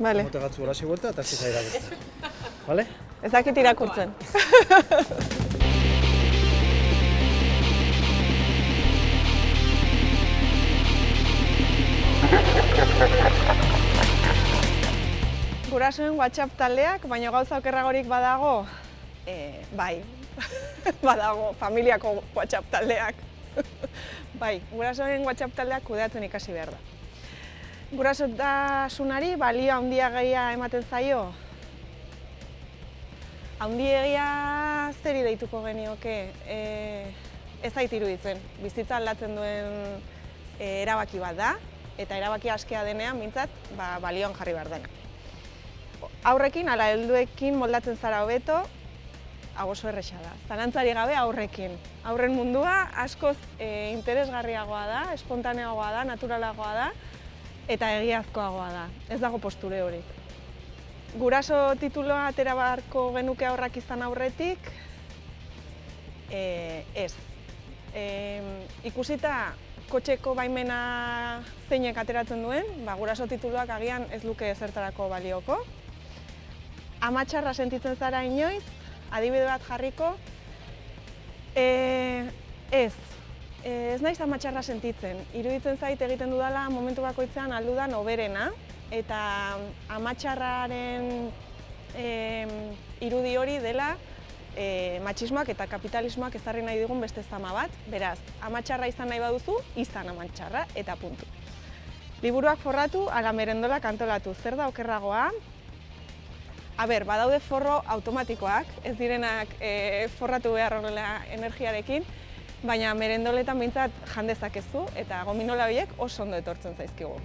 Bale. Mote gatzu horasi buelta eta ziza irakurtzen. Bale? Ez dakit irakurtzen. Gurasoen WhatsApp taldeak, baina gauza okerragorik badago, bai, badago, familiako WhatsApp taldeak. Bai, gurasoen WhatsApp taldeak kudeatzen ikasi behar da. Gurasotasunari balio handiagia ematen zaio. Handiegia zeri deituko genioke, ez zait iruditzen. Bizitza aldatzen duen erabaki bat da, eta erabaki askea denean, mintzat, balioan jarri behar dena. Aurrekin, ala helduekin moldatzen zara hobeto, hau oso erresa da. Zalantzari gabe aurrekin. Aurren mundua askoz interesgarriagoa da, espontaneagoa da, naturalagoa da, eta egiazkoagoa da. Ez dago posture horik. Guraso tituloa atera beharko genuke aurrak izan aurretik, ez. Ikusita kotxeko baimena zeinek ateratzen duen, guraso tituloak agian ez luke ezertarako balioko. Amatxarra sentitzen zara inoiz, adibide bat jarriko, ez naiz amatxarra sentitzen. Iruditzen zait egiten dudala momentu bakoitzean aldudan hoberena, eta amatxarraren irudi hori dela matxismoak eta kapitalismoak ezarri nahi digun beste zama bat. Beraz, amatxarra izan nahi baduzu, izan amatxarra eta puntu. Liburuak forratu, ala merendolak antolatu. Zer da okerragoa? Badaude forro automatikoak, ez direnak forratu behar horrela energiarekin, baina merendoletan behintzat jan dezakezu eta gominola horiek oso ondo etortzen zaizkigu.